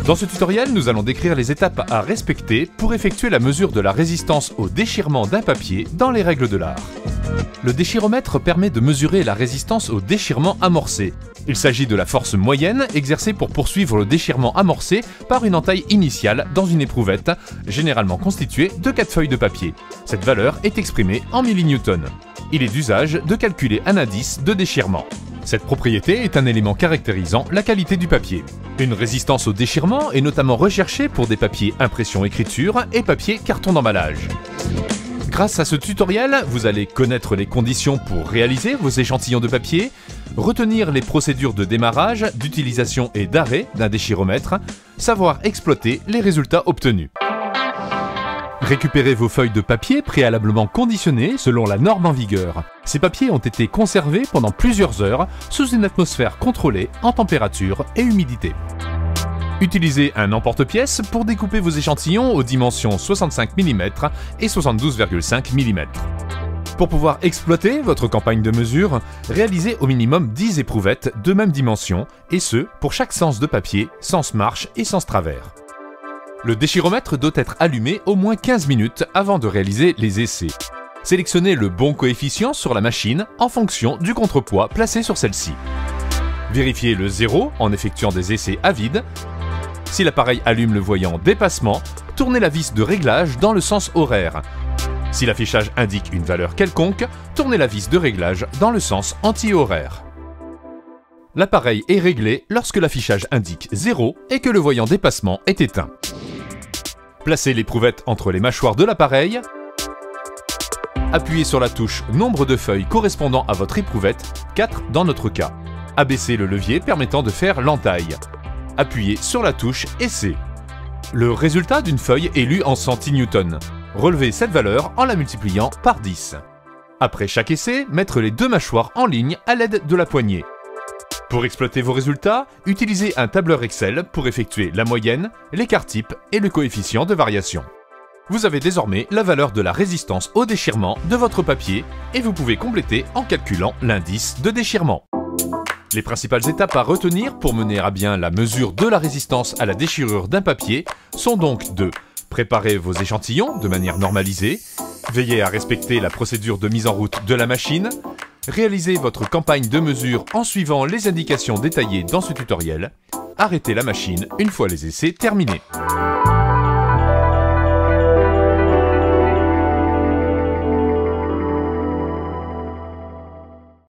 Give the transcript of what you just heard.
Dans ce tutoriel, nous allons décrire les étapes à respecter pour effectuer la mesure de la résistance au déchirement d'un papier dans les règles de l'art. Le déchiromètre permet de mesurer la résistance au déchirement amorcé. Il s'agit de la force moyenne exercée pour poursuivre le déchirement amorcé par une entaille initiale dans une éprouvette, généralement constituée de 4 feuilles de papier. Cette valeur est exprimée en millinewtons. Il est d'usage de calculer un indice de déchirement. Cette propriété est un élément caractérisant la qualité du papier. Une résistance au déchirement est notamment recherchée pour des papiers impression-écriture et papier carton d'emballage. Grâce à ce tutoriel, vous allez connaître les conditions pour réaliser vos échantillons de papier, retenir les procédures de démarrage, d'utilisation et d'arrêt d'un déchiromètre, savoir exploiter les résultats obtenus. Récupérez vos feuilles de papier préalablement conditionnées selon la norme en vigueur. Ces papiers ont été conservés pendant plusieurs heures sous une atmosphère contrôlée en température et humidité. Utilisez un emporte-pièces pour découper vos échantillons aux dimensions 65 mm et 72,5 mm. Pour pouvoir exploiter votre campagne de mesure, réalisez au minimum 10 éprouvettes de même dimension, et ce, pour chaque sens de papier, sens marche et sens travers. Le déchiromètre doit être allumé au moins 15 minutes avant de réaliser les essais. Sélectionnez le bon coefficient sur la machine en fonction du contrepoids placé sur celle-ci. Vérifiez le 0 en effectuant des essais à vide. Si l'appareil allume le voyant dépassement, tournez la vis de réglage dans le sens horaire. Si l'affichage indique une valeur quelconque, tournez la vis de réglage dans le sens anti-horaire. L'appareil est réglé lorsque l'affichage indique 0 et que le voyant dépassement est éteint. Placez l'éprouvette entre les mâchoires de l'appareil. Appuyez sur la touche nombre de feuilles correspondant à votre éprouvette, 4 dans notre cas. Abaissez le levier permettant de faire l'entaille. Appuyez sur la touche Essai. Le résultat d'une feuille est lu en centinewtons. Relevez cette valeur en la multipliant par 10. Après chaque essai, mettre les deux mâchoires en ligne à l'aide de la poignée. Pour exploiter vos résultats, utilisez un tableur Excel pour effectuer la moyenne, l'écart type et le coefficient de variation. Vous avez désormais la valeur de la résistance au déchirement de votre papier et vous pouvez compléter en calculant l'indice de déchirement. Les principales étapes à retenir pour mener à bien la mesure de la résistance à la déchirure d'un papier sont donc de préparer vos échantillons de manière normalisée, veiller à respecter la procédure de mise en route de la machine, réalisez votre campagne de mesure en suivant les indications détaillées dans ce tutoriel, arrêtez la machine une fois les essais terminés.